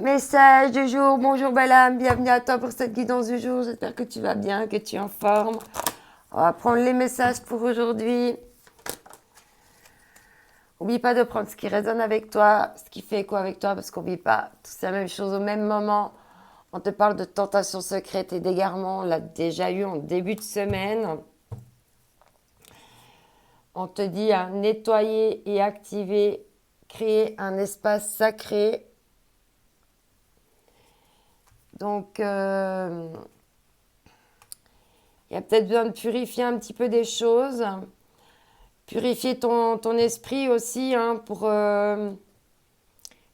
Message du jour, bonjour belle âme, bienvenue à toi pour cette guidance du jour. J'espère que tu vas bien, que tu es en forme. On va prendre les messages pour aujourd'hui. N'oublie pas de prendre ce qui résonne avec toi, ce qui fait écho avec toi, parce qu'on ne vit pas tous la même chose au même moment. On te parle de tentation secrète et d'égarement, on l'a déjà eu en début de semaine. On te dit à nettoyer et activer, créer un espace sacré. Donc, il y a peut-être besoin de purifier un petit peu des choses. Purifier ton esprit aussi pour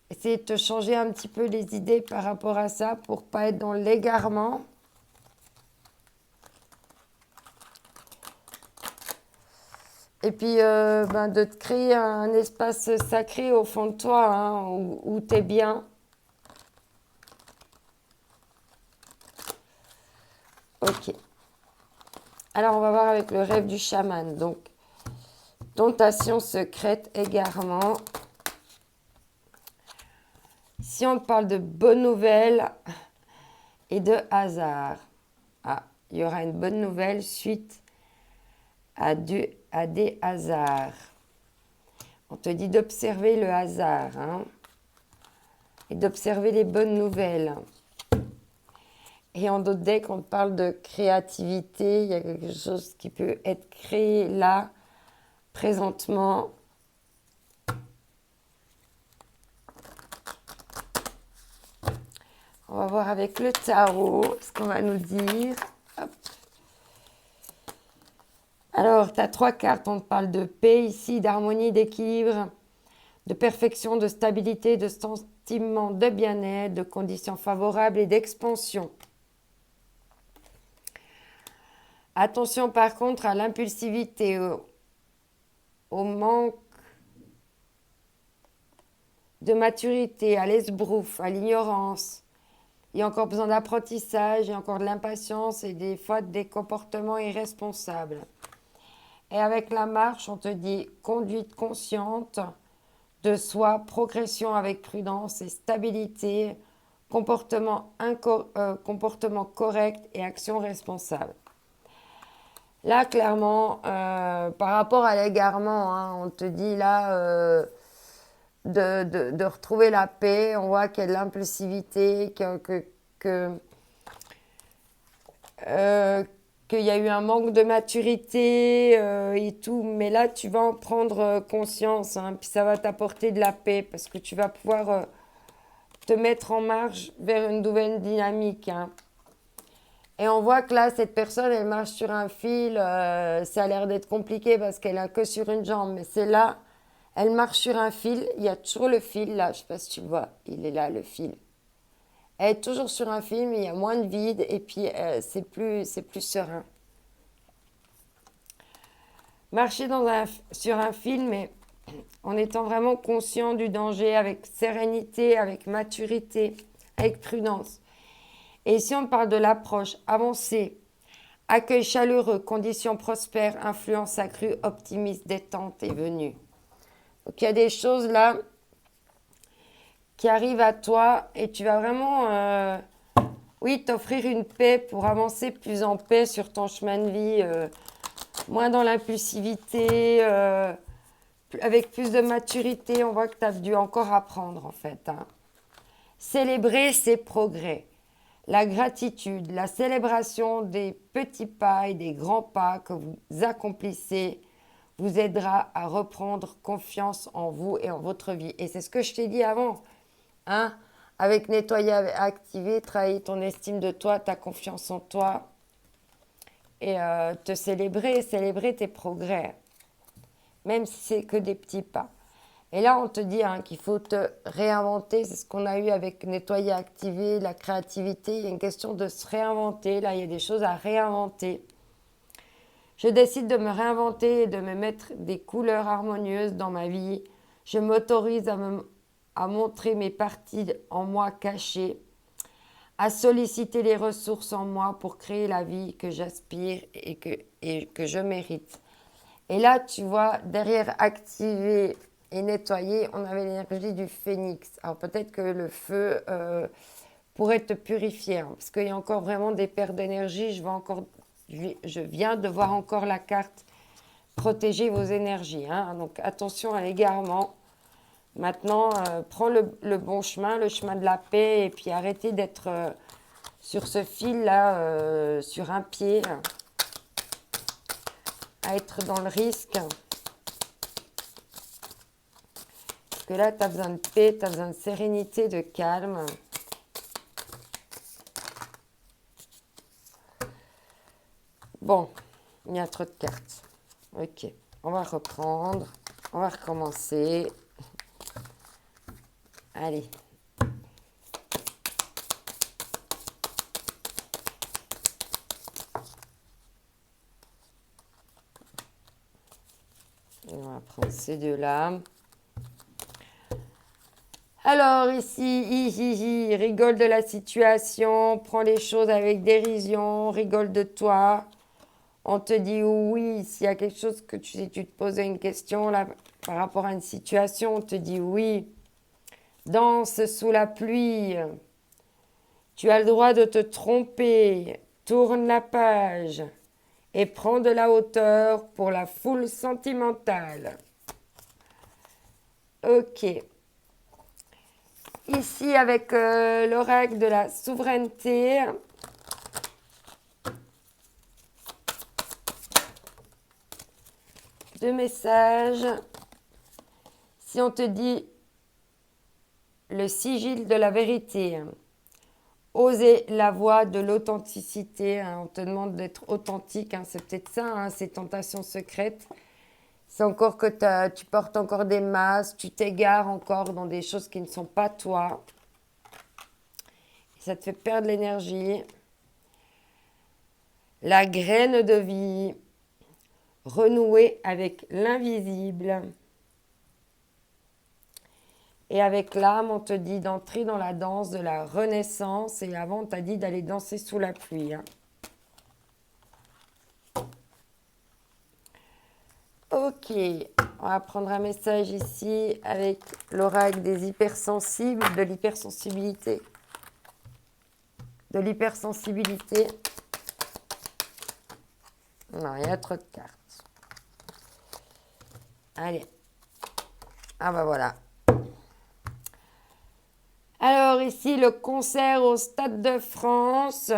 essayer de te changer un petit peu les idées par rapport à ça pour pas être dans l'égarement. Et puis de te créer un espace sacré au fond de toi où tu es bien. Ok. Alors on va voir avec le rêve du chaman. Donc, tentation secrète, égarement. Si on te parle de bonnes nouvelles et de hasard. Ah, il y aura une bonne nouvelle suite à des hasards. On te dit d'observer le hasard et d'observer les bonnes nouvelles. Et en d'autres decks, on te parle de créativité. Il y a quelque chose qui peut être créé là, présentement. On va voir avec le tarot ce qu'on va nous dire. Hop. Alors, tu as 3 cartes. On te parle de paix ici, d'harmonie, d'équilibre, de perfection, de stabilité, de sentiment de bien-être, de conditions favorables et d'expansion. Attention par contre à l'impulsivité, au manque de maturité, à l'esbrouf, à l'ignorance. Il y a encore besoin d'apprentissage, il y a encore de l'impatience et des fois des comportements irresponsables. Et avec la marche, on te dit conduite consciente de soi, progression avec prudence et stabilité, comportement correct et action responsable. Là, clairement, par rapport à l'égarement, on te dit là de retrouver la paix. On voit qu'il y a de l'impulsivité, qu'il y a eu un manque de maturité et tout. Mais là, tu vas en prendre conscience, puis ça va t'apporter de la paix parce que tu vas pouvoir te mettre en marche vers une nouvelle dynamique. Et on voit que là, cette personne, elle marche sur un fil. Ça a l'air d'être compliqué parce qu'elle a que sur une jambe. Mais c'est là, elle marche sur un fil. Il y a toujours le fil là. Je ne sais pas si tu vois. Il est là, le fil. Elle est toujours sur un fil, mais il y a moins de vide. Et puis, c'est plus serein. Marcher sur un fil, mais en étant vraiment conscient du danger, avec sérénité, avec maturité, avec prudence. Et si on parle de l'approche avancée, accueil chaleureux, conditions prospères, influence accrue, optimisme, détente est venue. Donc il y a des choses là qui arrivent à toi et tu vas vraiment, t'offrir une paix pour avancer plus en paix sur ton chemin de vie, moins dans l'impulsivité, avec plus de maturité. On voit que tu as dû encore apprendre en fait. Célébrer ses progrès. La gratitude, la célébration des petits pas et des grands pas que vous accomplissez vous aidera à reprendre confiance en vous et en votre vie. Et c'est ce que je t'ai dit avant. Avec nettoyer, activer, travailler ton estime de toi, ta confiance en toi et te célébrer tes progrès, même si c'est que des petits pas. Et là, on te dit qu'il faut te réinventer. C'est ce qu'on a eu avec nettoyer, activer, la créativité. Il y a une question de se réinventer. Là, il y a des choses à réinventer. Je décide de me réinventer et de me mettre des couleurs harmonieuses dans ma vie. Je m'autorise à montrer mes parties en moi cachées, à solliciter les ressources en moi pour créer la vie que j'aspire et que je mérite. Et là, tu vois, derrière activer et nettoyer, on avait l'énergie du phénix. Alors peut-être que le feu pourrait te purifier, hein, parce qu'il y a encore vraiment des pertes d'énergie. Je viens de voir encore la carte protéger vos énergies, hein. Donc attention à l'égarement. Maintenant, prends le bon chemin, le chemin de la paix, et puis arrêtez d'être sur ce fil-là, sur un pied, à être dans le risque. Parce que là, tu as besoin de paix, tu as besoin de sérénité, de calme. Bon, il y a trop de cartes. Ok, on va reprendre, on va recommencer. Allez. On va prendre ces deux-là. Alors ici, rigole de la situation, prends les choses avec dérision, rigole de toi. On te dit oui, s'il y a quelque chose que si tu te posais une question là par rapport à une situation, on te dit oui. Danse sous la pluie. Tu as le droit de te tromper. Tourne la page et prends de la hauteur pour la foule sentimentale. Ok. Ici, avec l'oracle de la souveraineté, deux messages. Si on te dit le sigil de la vérité, oser la voie de l'authenticité, hein, on te demande d'être authentique, hein, c'est peut-être ça, hein, ces tentations secrètes. C'est encore que tu portes encore des masques, tu t'égares encore dans des choses qui ne sont pas toi. Ça te fait perdre l'énergie. La graine de vie, renouer avec l'invisible. Et avec l'âme, on te dit d'entrer dans la danse de la renaissance. Et avant, on t'a dit d'aller danser sous la pluie, hein. Ok, on va prendre un message ici avec l'oracle des hypersensibles, de l'hypersensibilité. De l'hypersensibilité. Non, il y a trop de cartes. Allez. Ah bah voilà. Alors ici, le concert au Stade de France.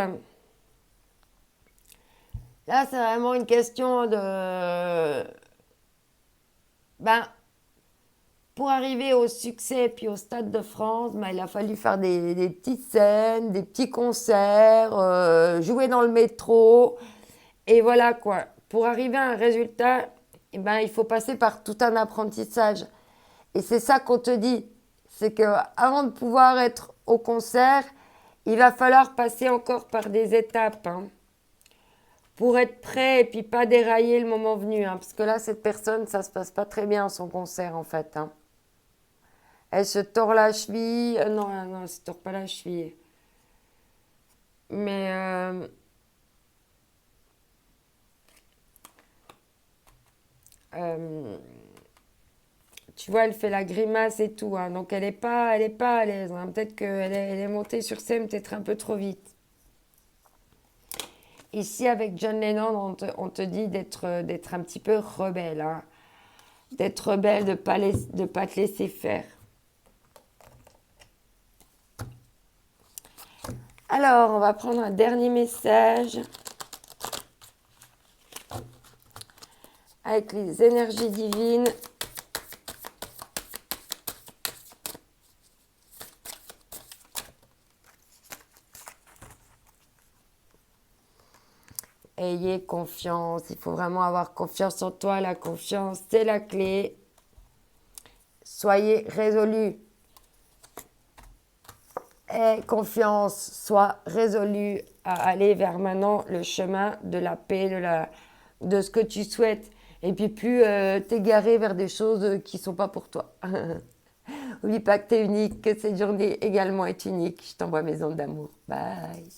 Là, c'est vraiment une question de... pour arriver au succès puis au Stade de France, il a fallu faire des petites scènes, des petits concerts, jouer dans le métro. Et voilà quoi. Pour arriver à un résultat, il faut passer par tout un apprentissage. Et c'est ça qu'on te dit. C'est qu'avant de pouvoir être au concert, il va falloir passer encore par des étapes, hein, pour être prêt et puis pas dérailler le moment venu, hein, parce que là, cette personne, ça se passe pas très bien son concert en fait, hein. Elle se tord la cheville. Non, elle se tord pas la cheville. Mais tu vois, elle fait la grimace et tout, hein, donc elle est pas à l'aise, hein. Peut-être qu'elle est montée sur scène peut-être un peu trop vite. Ici, avec John Lennon, on te dit d'être un petit peu rebelle, hein. D'être rebelle, de pas te laisser faire. Alors, on va prendre un dernier message avec les énergies divines. Ayez confiance, il faut vraiment avoir confiance en toi. La confiance, c'est la clé. Soyez résolus. Aie confiance, sois résolu à aller vers maintenant le chemin de la paix, de ce que tu souhaites. Et puis plus t'égarer vers des choses qui ne sont pas pour toi. N'oublie pas que tu es unique, que cette journée également est unique. Je t'envoie mes ondes d'amour. Bye.